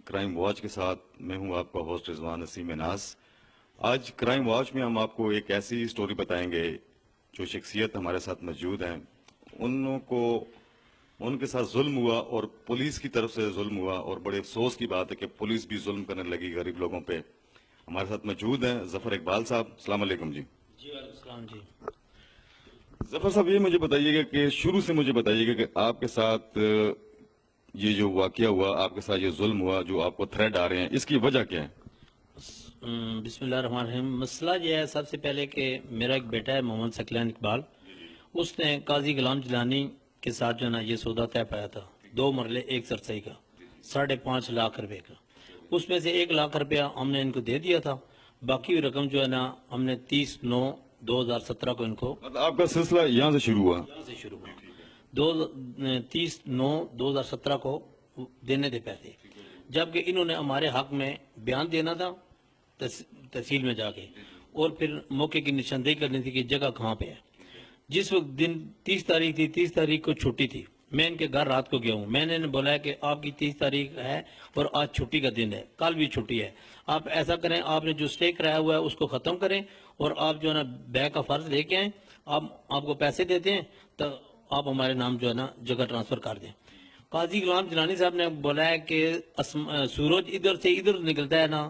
Crime watch کے ساتھ میں ہوں آپ کا ہوسٹ رضوان نسیم منہاس۔ آج کرائم واچ میں ہم آپ کو ایک ایسی سٹوری بتائیں گے جو شخصیت ہمارے ساتھ موجود ہیں، ان کے ساتھ ظلم ہوا اور پولیس کی طرف سے ظلم ہوا، اور بڑے افسوس کی بات ہے کہ پولیس بھی ظلم کرنے لگی غریب لوگوں پہ۔ ہمارے ساتھ موجود ہیں ظفر اقبال صاحب۔ السلام علیکم جی۔ جی وعلیکم السلام جی۔ ظفر صاحب یہ مجھے بتائیے گا کہ شروع سے مجھے بتائیے گا کہ آپ کے ساتھ یہ جو واقعہ ہوا، آپ کے ساتھ یہ ظلم ہوا، جو آپ کو تھریٹ آ رہے ہیں، اس کی وجہ کیا ہے؟ بسم اللہ الرحمن الرحیم۔ مسئلہ یہ ہے سب سے پہلے کہ میرا ایک بیٹا ہے محمد ثقلین اقبال، اس نے قاضی غلام جلانی کے ساتھ جو ہے نا یہ سودا طے پایا تھا، 2 مرلے 1 سرسائی کا 5.5 لاکھ روپے کا۔ اس میں سے 1 لاکھ روپیہ ہم نے ان کو دے دیا تھا، باقی رقم جو ہے نا ہم نے 30/9/2017 کو ان کو، مطلب آپ کا سلسلہ یہاں سے شروع ہوا؟ 30/9/2017 کو دینے تھے پیسے، جبکہ انہوں نے ہمارے حق میں بیان دینا تھا تحصیل میں جا کے، اور پھر موقع کی نشاندہی کرنی تھی کہ جگہ کہاں پہ ہے۔ جس وقت دن 30 تاریخ تھی، 30 تاریخ کو چھٹی تھی، میں ان کے گھر رات کو گیا ہوں، میں نے بولا ہے کہ آپ کی 30 تاریخ ہے اور آج چھٹی کا دن ہے، کل بھی چھٹی ہے، آپ ایسا کریں، آپ نے جو اسٹے کرایا ہوا ہے اس کو ختم کریں اور آپ جو ہے نا بیگ کا فرض لے کے آئیں، آپ کو پیسے دیتے ہیں تو آپ ہمارے نام جو ہے نا جگہ ٹرانسفر کر دیں۔ قاضی غلام جلانی صاحب نے بولا ہے کہ سورج ادھر سے ادھر نکلتا ہے نا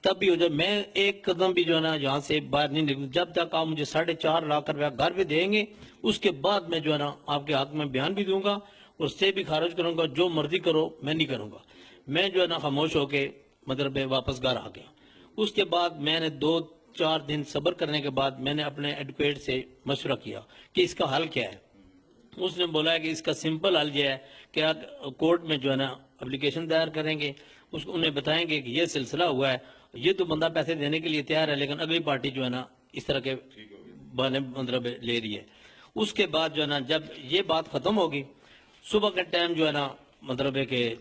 تب بھی ہو جائے، میں ایک قدم بھی جو ہے نا یہاں سے باہر نہیں نکلوں جب تک آپ مجھے 4.5 لاکھ روپیہ گھر پہ دیں گے، اس کے بعد میں جو ہے نا آپ کے حق میں بیان بھی دوں گا اور اسے بھی خارج کروں گا، جو مرضی کرو میں نہیں کروں گا۔ میں جو ہے نا خاموش ہو کے مطلب واپس گھر آ گیا۔ اس کے بعد میں نے 2-4 دن صبر کرنے کے بعد میں نے اپنے ایڈوکیٹ سے مشورہ کیا کہ اس کا حل کیا ہے۔ اس نے بولا ہے کہ اس کا سمپل حل یہ ہے کہ آپ کورٹ میں جو ہے نا اپلیکیشن دائر کریں گے، انہیں بتائیں گے کہ یہ سلسلہ ہوا ہے، یہ تو بندہ پیسے دینے کے لیے تیار ہے لیکن اگلی پارٹی جو ہے نا اس طرح کے بہانے مطلب لے رہی ہے۔ اس کے بعد جو ہے نا جب یہ بات ختم ہوگی، صبح کے ٹائم جو ہے نا مطلب ہے کہ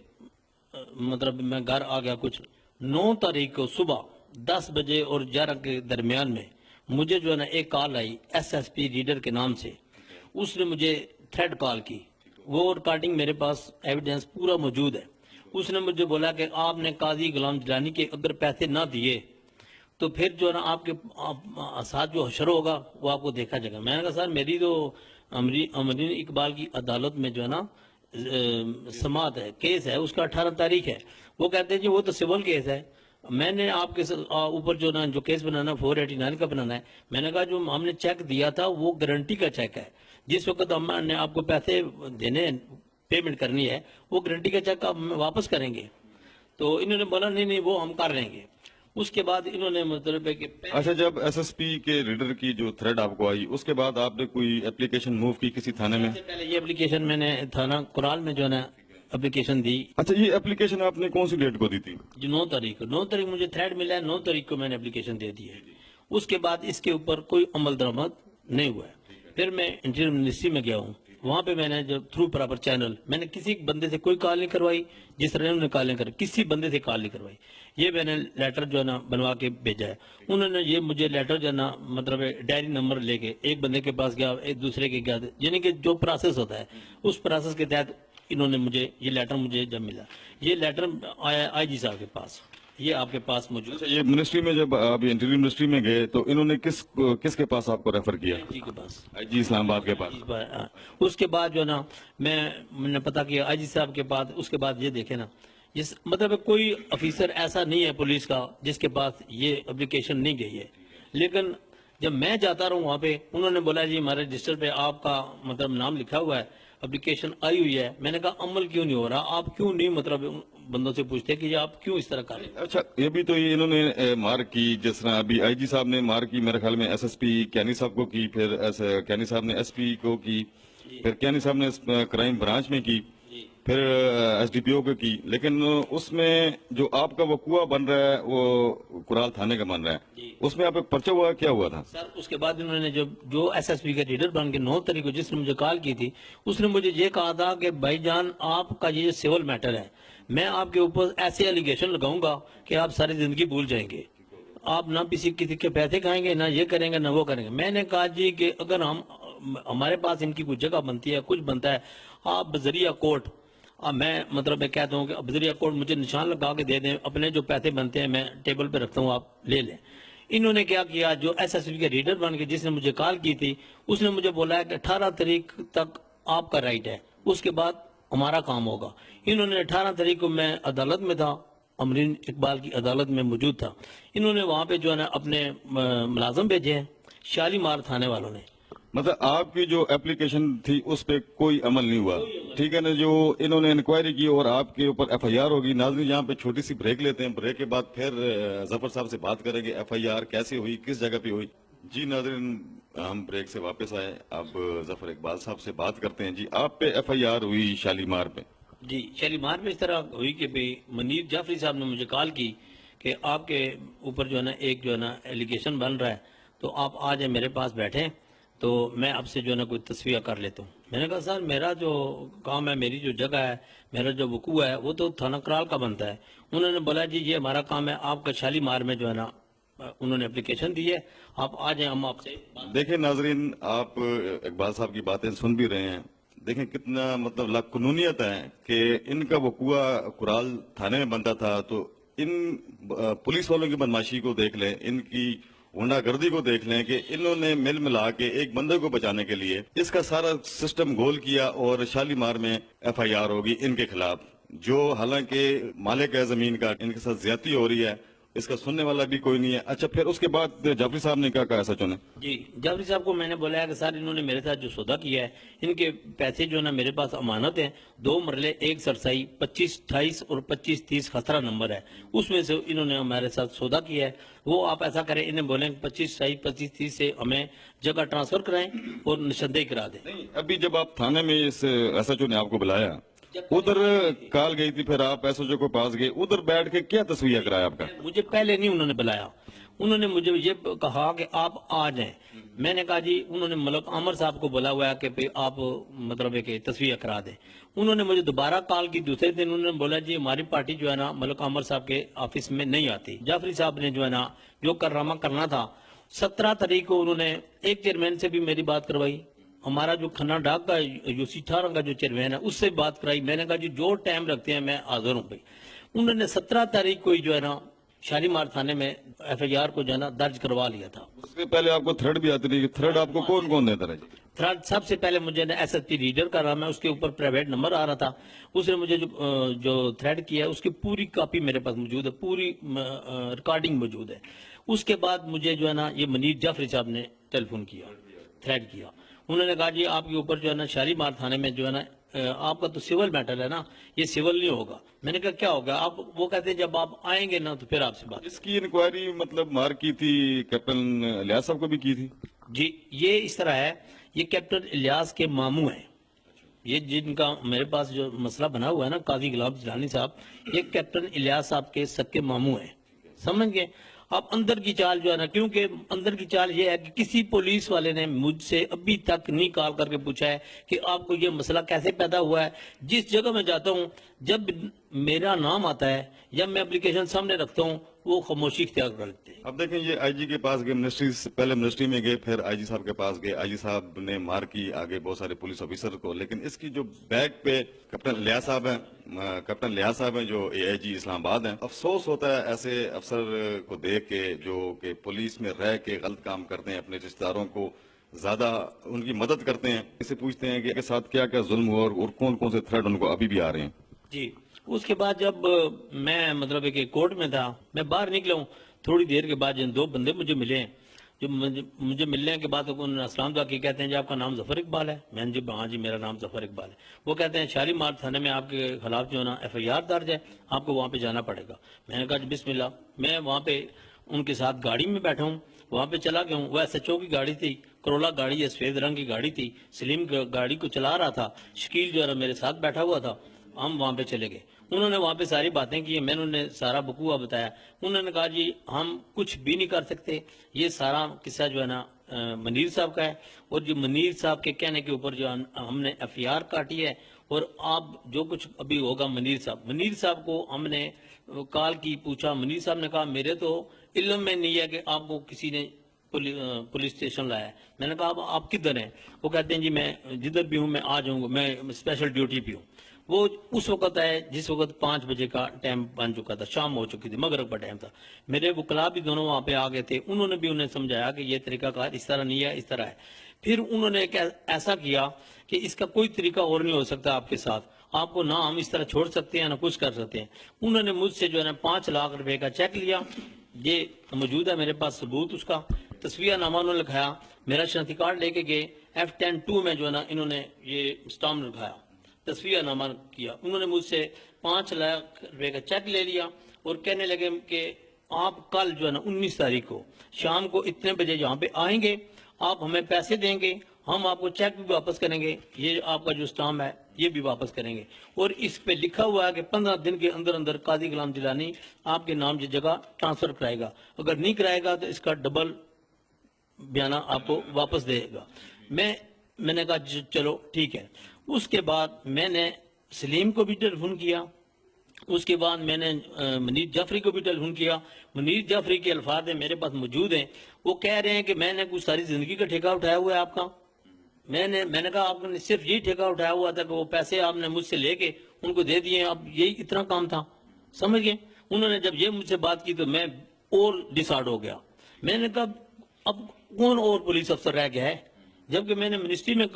میں گھر آ گیا، کچھ 9 تاریخ کو صبح 10 بجے اور 11 کے درمیان میں مجھے جو ہے نا ایک کال آئی SSP ریڈر کے نام سے، اس نے مجھے تھریڈ کال کی، وہ ریکارڈنگ میرے پاس ایویڈنس پورا موجود ہے۔ اس نے مجھے بولا کہ آپ نے قاضی غلام جلانی کے اگر پیسے نہ دیے تو پھر جو ہے نا آپ کے ساتھ جو حشر ہوگا وہ آپ کو دیکھا جائے گا۔ میں نے کہا سر میری تو امرین اقبال کی عدالت میں جو ہے نا سماعت ہے، کیس ہے، اس کا 18 تاریخ ہے۔ وہ کہتے ہیں جی وہ تو سول کیس ہے، میں نے آپ کے اوپر جو نا جو کیس بنانا 489 کا بنانا ہے۔ میں نے کہا جو ہم نے چیک دیا تھا وہ گارنٹی کا چیک ہے، جس وقت ہم نے آپ کو پیسے دینے پیمنٹ کرنی ہے وہ گارنٹی کا چیک آپ واپس کریں گے۔ تو انہوں نے بولا نہیں وہ ہم کر لیں گے۔ اس کے بعد انہوں نے مطلب ہے کہ اچھا، جب SSP کے ریڈر کی جو تھریڈ آپ کو آئی اس کے بعد آپ نے کوئی اپلیکیشن موو کی کسی تھانے میں؟ سب سے پہلے یہ اپلیکیشن میں نے تھانہ کرال میں جو ہے نا اپلیکیشن دی۔ اچھا، یہ اپلیکیشن آپ نے کون سی ڈیٹ کو دی تھی؟ جو 9 تاریخ 9 تاریخ مجھے تھریڈ ملا ہے، 9 تاریخ کو میں نے اپلیکیشن دے دی ہے۔ اس کے بعد اس کے اوپر کوئی عمل درآمد نہیں ہوا ہے۔ پھر میں انٹیریئر منسٹری میں گیا ہوں، وہاں پہ میں نے جب تھرو پراپر چینل میں نے کسی بندے سے کوئی کال نہیں کروائی، جس طرح انہوں نے کال نہیں کرائی، کسی بندے سے کال نہیں کروائی۔ یہ میں نے لیٹر جو ہے نا بنوا کے بھیجا ہے۔ انہوں نے یہ مجھے لیٹر جو ہے نا مطلب ڈائری نمبر لے کے ایک بندے کے پاس گیا، ایک دوسرے کے گیا، یعنی کہ جو پروسیس ہوتا ہے اس پروسیس کے تحت انہوں نے مجھے یہ لیٹر مجھے جب ملا، یہ لیٹر آیا IG صاحب کے پاس، یہ آپ کے پاس موجود ہے۔ اچھا، یہ منسٹری میں جب آپ انٹیریئر منسٹری میں گئے تو انہوں نے کس کے پاس آپ کو ریفر کیا؟ IG کے پاس، IG اسلام آباد کے پاس۔ اس کے بعد جو ہے نا میں نے پتا کیا IG صاحب کے بعد، اس کے بعد یہ دیکھیں نا مطلب کوئی افیسر ایسا نہیں ہے پولیس کا جس کے پاس یہ اپلیکیشن نہیں گئی ہے، لیکن جب میں جاتا رہوں وہاں پہ انہوں نے بولا جی ہمارے رجسٹر پہ آپ کا مطلب نام لکھا ہوا ہے، اپلیکیشن آئی ہوئی ہے۔ میں نے کہا عمل کیوں نہیں ہو رہا، آپ کیوں نہیں مطلب بندوں سے پوچھتے کہ یہ آپ کیوں اس طرح کر رہے ہیں؟ اچھا، یہ بھی تو یہ انہوں نے مار کی، جس طرح ابھی IG صاحب نے مار کی میرے خیال میں SSP کیانی صاحب کو کی، پھر کیانی صاحب نے SP کو کی، پھر کیانی صاحب نے کرائم برانچ میں کی، پھر SDPO کو کی، لیکن اس میں جو آپ کا وقوع بن رہا ہے وہ کرال تھانے کا بن رہا ہے، اس میں آپ ایک پرچہ ہوا کیا ہوا تھا؟ سر اس کے بعد انہوں نے جو SSP کا ریڈر بن کے 9 تاریخ کو جس نے مجھے کال کی تھی، اس نے مجھے یہ کہا تھا کہ بھائی جان آپ کا یہ سیول میٹر ہے، میں آپ کے اوپر ایسے ایلیگیشن لگاؤں گا کہ آپ ساری زندگی بھول جائیں گے، آپ نہ کسی کے پیسے کھائیں گے، نہ یہ کریں گے نہ وہ کریں گے۔ میں نے کہا جی کہ اگر ہمارے پاس ان کی کوئی جگہ بنتی ہے، کچھ بنتا ہے، آپ بذریعہ کورٹ اب میں مطلب میں کہتا ہوں کہ ابزریہ کوڈ مجھے نشان لگا کے دے دیں، اپنے جو پیسے بنتے ہیں میں ٹیبل پہ رکھتا ہوں، آپ لے لیں۔ انہوں نے کیا کیا، جو ایس ایس بی کے ریڈر بن کے جس نے مجھے کال کی تھی، اس نے مجھے بولا ہے کہ 18 تاریخ تک آپ کا رائٹ ہے، اس کے بعد ہمارا کام ہوگا۔ انہوں نے 18 تاریخ کو میں عدالت میں تھا، امرین اقبال کی عدالت میں موجود تھا، انہوں نے وہاں پہ جو ہے نا اپنے ملازم بھیجے ہیں، شالیمار تھانے والوں نے۔ مطلب آپ کی جو اپلیکیشن تھی اس پہ کوئی عمل نہیں ہوا، ٹھیک ہے نا؟ جو انہوں نے انکوائری کی اور آپ کے اوپر ایف آئی آر ہوگی۔ ناظرین یہاں پہ چھوٹی سی بریک لیتے ہیں، بریک کے بعد پھر ظفر صاحب سے بات کریں گے ایف آئی آر کیسے ہوئی، کس جگہ پہ ہوئی۔ جی ناظرین، ہم بریک سے واپس آئے، اب ظفر اقبال صاحب سے بات کرتے ہیں۔ جی آپ پہ ایف آئی آر ہوئی شالیمار پہ؟ جی شالیمار میں اس طرح ہوئی کہ بھئی منیر جعفری صاحب نے مجھے کال کی کہ آپ کے اوپر جو ہے نا ایک جو ہے نا ایلیگیشن بن رہا ہے، تو آپ آ جائیں میرے پاس بیٹھیں تو میں آپ سے جو ہے نا کوئی تصفیہ کر لیتا ہوں۔ میں نے کہا سر میرا جو کام ہے، میری جو جگہ ہے، میرا جو وقوع ہے وہ تو تھانہ کرال کا بنتا ہے۔ انہوں نے بولا جی یہ ہمارا کام ہے، آپ کا شالیمار میں جو ہے نا انہوں نے اپلیکیشن دی ہے، آپ آ جائیں، ہم آپ سے دیکھیں ناظرین، آپ اقبال صاحب کی باتیں سن بھی رہے ہیں، دیکھیں کتنا مطلب لاقانونیت ہے کہ ان کا وقوع کرال تھانے میں بنتا تھا، تو ان پولیس والوں کی بدماشی کو دیکھ لیں، ان کی غنڈہ گردی کو دیکھ لیں کہ انہوں نے مل ملا کے ایک بندے کو بچانے کے لیے اس کا سارا سسٹم گول کیا، اور شالیمار میں ایف آئی آر ہوگی ان کے خلاف، جو حالانکہ مالک ہے زمین کا، ان کے ساتھ زیادتی ہو رہی ہے، اس کا سننے والا بھی کوئی نہیں ہے۔ اچھا پھر اس کے بعد جعفری صاحب نے کیا کہا سچوں نے؟ جی جعفری صاحب کو میں نے بولا ہے کہ سر انہوں نے میرے ساتھ جو سودا کیا ہے، ان کے پیسے جو ہے نا میرے پاس امانت ہیں، 2 مرلے 1 سرسائی 2528 اور 2530 خطرہ نمبر ہے، اس میں سے انہوں نے ہمارے ساتھ سودا کیا ہے۔ وہ آپ ایسا کریں، انہیں بولیں 2528 2530 سے ہمیں جگہ ٹرانسفر کرائیں اور نشاندہی کرا دیں۔ نہیں، ابھی جب آپ تھانے میں اس ایس ایچ او نے آپ کو بلایا، ادھر کال گئی تھی، پھر آپ ایس ایچ او کے پاس گئے، ادھر بیٹھ کے کیا تصویہ کرایا آپ کا؟ مجھے پہلے نہیں انہوں نے بلایا، انہوں نے مجھے یہ کہا کہ آپ آ جائیں۔ میں نے کہا جی انہوں نے ملک عامر صاحب کو بولا ہوا ہے کہ آپ مطلب ہے کہ تصویہ کرا دیں۔ انہوں نے مجھے دوبارہ کال کی دوسرے دن، انہوں نے بولا جی ہماری پارٹی جو ہے نا ملک عامر صاحب کے آفس میں نہیں آتی۔ جعفری صاحب نے جو ہے نا جو کارنامہ کرنا تھا، 17 تاریخ کو انہوں نے ایک چیئرمین سے بھی میری بات کروائی، ہمارا جو کھنا ڈاک کا یوسی 18 کا جو چیئرمین ہے اس سے بات کرائی۔ میں نے کہا جی جو ٹائم رکھتے ہیں میں حاضر ہوں بھائی۔ انہوں نے 17 تاریخ کو ہی جو ہے نا شالیمار تھانے میں ایف آئی آر کو جو ہے نا درج کروا لیا تھا۔ اس سے پہلے آپ کو تھرڈ بھی آتی رہی، تھرڈ آپ کو کون کون دیتا رہا جی؟ تھرڈ سب سے پہلے مجھے ایس ایس پی ریڈر کا نام ہے، اس کے اوپر پرائیویٹ نمبر آ رہا تھا، اس نے مجھے جو تھریڈ کیا ہے اس کی پوری کاپی میرے پاس موجود ہے، پوری ریکارڈنگ موجود ہے۔ اس کے بعد مجھے جو ہے نا یہ منیر جعفری صاحب نے ٹیلی فون کیا، تھریڈ کیا، انہوں نے کہا جی آپ کے اوپر جو ہے نا شالیمار تھانے میں جو ہے نا آپ کا تو سول میٹر ہے نا، یہ سول نہیں ہوگا۔ میں نے کہا کیا ہوگا؟ آپ وہ کہتے ہیں جب آپ آئیں گے نا تو پھر آپ سے بات۔ اس کی انکوائری مطلب مار کی تھی کیپٹن الیاس صاحب کو بھی کی تھی؟ جی یہ اس طرح ہے، یہ کیپٹن الیاس کے ماموں ہیں، یہ جن کا میرے پاس جو مسئلہ بنا ہوا ہے نا قاضی غلام جلانی صاحب، یہ کیپٹن الیاس صاحب کے سکے ماموں ہیں، سمجھ گئے؟ اب اندر کی چال جو ہے نا، کیونکہ اندر کی چال یہ ہے کہ کسی پولیس والے نے مجھ سے ابھی تک نہیں کال کر کے پوچھا ہے کہ آپ کو یہ مسئلہ کیسے پیدا ہوا ہے۔ جس جگہ میں جاتا ہوں، جب میرا نام آتا ہے یا میں اپلیکیشن سامنے رکھتا ہوں، وہ خاموشی اختیار کر لیتے ہیں۔ اب دیکھیں، یہ آئی جی کے پاس گئے، منسٹری سے پہلے منسٹری میں گئے، پھر آئی جی صاحب کے پاس گئے، آئی جی صاحب نے مار کی آگے بہت سارے پولیس آفیسر کو، لیکن اس کی جو بیک پہ کیپٹن الیاس صاحب ہیں جو اے آئی جی اسلام آباد ہیں، افسوس ہوتا ہے ایسے افسر کو دیکھ کے جو کہ پولیس میں رہ کے غلط کام کرتے ہیں، اپنے رشتہ داروں کو زیادہ ان کی مدد کرتے ہیں، اسے پوچھتے ہیں کہ کے ساتھ کیا کیا ظلم ہوا اور کون کون سے تھریٹ ان کو ابھی بھی آ رہے ہیں۔ جی اس کے بعد جب میں مطلب ہے کہ کورٹ میں تھا، میں باہر نکلا ہوں، تھوڑی دیر کے بعد جن 2 بندے مجھے ملے ہیں، جو مجھے ملنے کے بعد انہوں نے السلام دعا کی، کہتے ہیں جی آپ کا نام ظفر اقبال ہے؟ میں نے جی ہاں جی میرا نام ظفر اقبال ہے۔ وہ کہتے ہیں شالیمار تھانے میں آپ کے خلاف جو ہے نا ایف آئی آر درج ہے، آپ کو وہاں پہ جانا پڑے گا۔ میں نے کہا جی بسم اللہ۔ میں وہاں پہ ان کے ساتھ گاڑی میں بیٹھا ہوں، وہاں پہ چلا گیا ہوں، وہ ایس ایچ او کی گاڑی تھی، کرولا گاڑی ہے، سفید رنگ کی گاڑی تھی، سلیم گاڑی کو چلا رہا تھا، شکیل جو ہے نا میرے ساتھ بیٹھا ہوا تھا، ہم وہاں پہ چلے گئے۔ انہوں نے وہاں پہ ساری باتیں کی، میں نے سارا وقوع بتایا۔ انہوں نے کہا جی ہم کچھ بھی نہیں کر سکتے، یہ سارا قصہ جو ہے نا منیر صاحب کا ہے، اور جو منیر صاحب کے کہنے کے اوپر جو ہم نے ایف آئی آر کاٹی ہے، اور آپ جو کچھ ابھی ہوگا منیر صاحب کو ہم نے کال کی، پوچھا، منیر صاحب نے کہا میرے تو علم میں نہیں ہے کہ آپ کو کسی نے پولیس اسٹیشن لایا ہے۔ میں نے کہا آپ کدھر ہیں؟ وہ کہتے ہیں جی میں جدھر بھی ہوں میں آ جاؤں گا، میں اسپیشل ڈیوٹی پہ ہوں۔ وہ اس وقت آئے جس وقت 5 بجے کا ٹائم بن چکا تھا، شام ہو چکی تھی، مغرب کا ٹائم تھا. میرے وکلا بھی دونوں وہاں پہ آ گئے تھے، انہوں نے بھی انہیں سمجھایا کہ یہ طریقہ کار اس طرح نہیں ہے، اس طرح ہے. پھر انہوں نے ایسا کیا کہ اس کا کوئی طریقہ اور نہیں ہو سکتا آپ کے ساتھ، آپ کو نہ ہم اس طرح چھوڑ سکتے ہیں نہ کچھ کر سکتے ہیں. انہوں نے مجھ سے جو ہے نا 5 لاکھ روپے کا چیک لیا، یہ موجود ہے میرے پاس ثبوت اس کا. تصویہ نامہ انہوں نے لکھایا، میرا شناختی کارڈ لے کے گئے، F10-2 میں جو ہے نا انہوں نے یہ اسٹامپ لکھایا، تصویہ نامہ کیا. انہوں نے مجھ سے 5 لاکھ روپے کا چیک لے لیا اور کہنے لگے کہ آپ کل جو ہے نا 19 تاریخ کو شام کو اتنے بجے یہاں پہ آئیں گے، آپ ہمیں پیسے دیں گے، ہم آپ کو چیک بھی واپس کریں گے، یہ آپ کا جو اسٹامپ ہے یہ بھی واپس کریں گے. اور اس پہ لکھا ہوا ہے کہ 15 دن کے اندر اندر قاضی غلام جیلانی آپ کے نام یہ جگہ ٹرانسفر کرائے گا، اگر نہیں کرائے گا تو اس کا ڈبل بیانہ آپ کو واپس دے گا. میں نے کہا چلو ٹھیک ہے. اس کے بعد میں نے سلیم کو بھی ٹیلی فون کیا، اس کے بعد میں نے منیر جعفری کو بھی ٹیلی فون کیا. منیر جعفری کے الفاظ میرے پاس موجود ہیں، وہ کہہ رہے ہیں کہ میں نے کچھ ساری زندگی کا ٹھیکہ اٹھایا ہوا ہے آپ کا. میں نے کہا آپ نے صرف یہی ٹھیکہ اٹھایا ہوا تھا کہ وہ پیسے آپ نے مجھ سے لے کے ان کو دے دیے، اب یہی اتنا کام تھا، سمجھ گئے. انہوں نے جب یہ مجھ سے بات کی تو میں اور ڈسارڈ ہو گیا. میں نے کہا اب کون اور پولیس افسر رہ گیا ہے، جبکہ میں نے منسٹری میں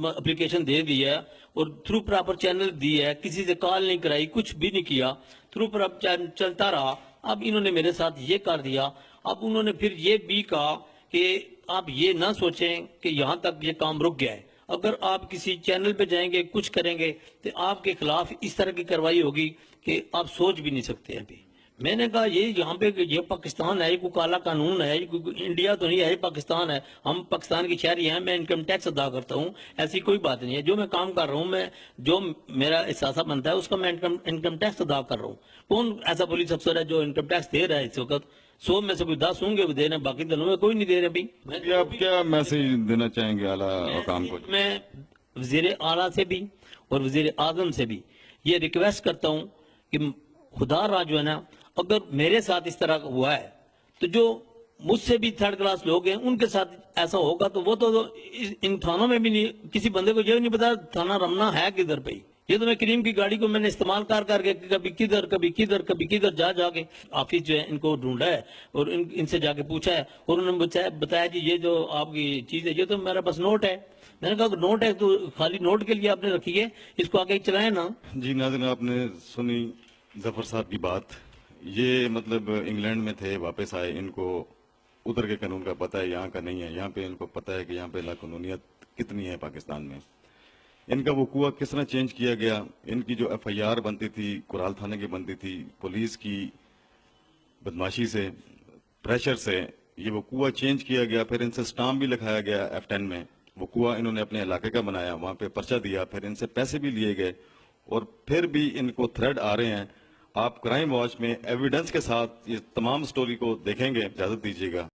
اپلیکیشن دے دی ہے اور تھرو پراپر چینل دی ہے، کسی سے کال نہیں کرائی، کچھ بھی نہیں کیا، تھرو پراپر چلتا رہا. اب انہوں نے میرے ساتھ یہ کر دیا. اب انہوں نے پھر یہ بھی کہا کہ آپ یہ نہ سوچیں کہ یہاں تک یہ کام رک گیا ہے، اگر آپ کسی چینل پہ جائیں گے کچھ کریں گے تو آپ کے خلاف اس طرح کی کارروائی ہوگی کہ آپ سوچ بھی نہیں سکتے ہیں. ابھی میں نے کہا یہ یہاں پہ یہ پاکستان ہے، یہ کوئی کالا قانون ہے، یہ کوئی انڈیا تو نہیں ہے، یہ پاکستان ہے، ہم پاکستان کی شہری ہیں، میں انکم ٹیکس ادا کرتا ہوں، ایسی کوئی بات نہیں ہے. جو میں کام کر رہا ہوں، میں جو میرا احساسہ بنتا ہے اس کا میں انکم ٹیکس ادا کر رہا ہوں. کون ایسا پولیس افسر ہے جو انکم ٹیکس دے رہا ہے؟ اس وقت 100 میں سے کوئی 10 ہوں گے وہ دے رہے ہیں، باقی دنوں میں کوئی نہیں دے رہے. ابھی آپ کیا میسج دینا چاہیں گے اعلیٰ حکام کو؟ میں وزیر اعلیٰ سے بھی اور وزیر اعظم سے بھی یہ ریکویسٹ کرتا ہوں کہ خدا را جو ہے نا، اگر میرے ساتھ اس طرح ہوا ہے تو جو مجھ سے بھی تھرڈ کلاس لوگ ہیں ان کے ساتھ ایسا ہوگا تو وہ تو ان تھانوں میں بھی نہیں، کسی بندے کو یہ نہیں پتا تھانہ رمنا ہے کدھر پہ. یہ تو میں کریم کی گاڑی کو میں نے استعمال کر کے کبھی کدھر کبھی کدھر جا کے آفس جو ہے ان کو ڈھونڈا ہے اور ان سے جا کے پوچھا ہے اور انہوں نے بتایا جی یہ جو آپ کی چیز ہے یہ تو میرا بس نوٹ ہے. میں نے کہا نوٹ ہے تو خالی نوٹ کے لیے آپ نے رکھی ہے، اس کو آگے چلائیں نا. جی ناظرین، آپ نے سنی ظفر صاحب کی بات. یہ مطلب انگلینڈ میں تھے، واپس آئے، ان کو ادھر کے قانون کا پتہ ہے، یہاں کا نہیں ہے. یہاں پہ ان کو پتہ ہے کہ یہاں پہ لاقانونیت کتنی ہے پاکستان میں. ان کا وقوع کس طرح چینج کیا گیا، ان کی جو FIR بنتی تھی کرال تھانے کی بنتی تھی، پولیس کی بدماشی سے، پریشر سے یہ وقوع چینج کیا گیا. پھر ان سے اسٹامپ بھی لکھایا گیا F10 میں. وقوع انہوں نے اپنے علاقے کا بنایا، وہاں پہ پرچہ دیا، پھر ان سے پیسے بھی لیے گئے اور پھر بھی ان کو تھریٹ آ رہے ہیں. آپ کرائم واچ میں ایویڈنس کے ساتھ یہ تمام سٹوری کو دیکھیں گے. اجازت دیجیے گا.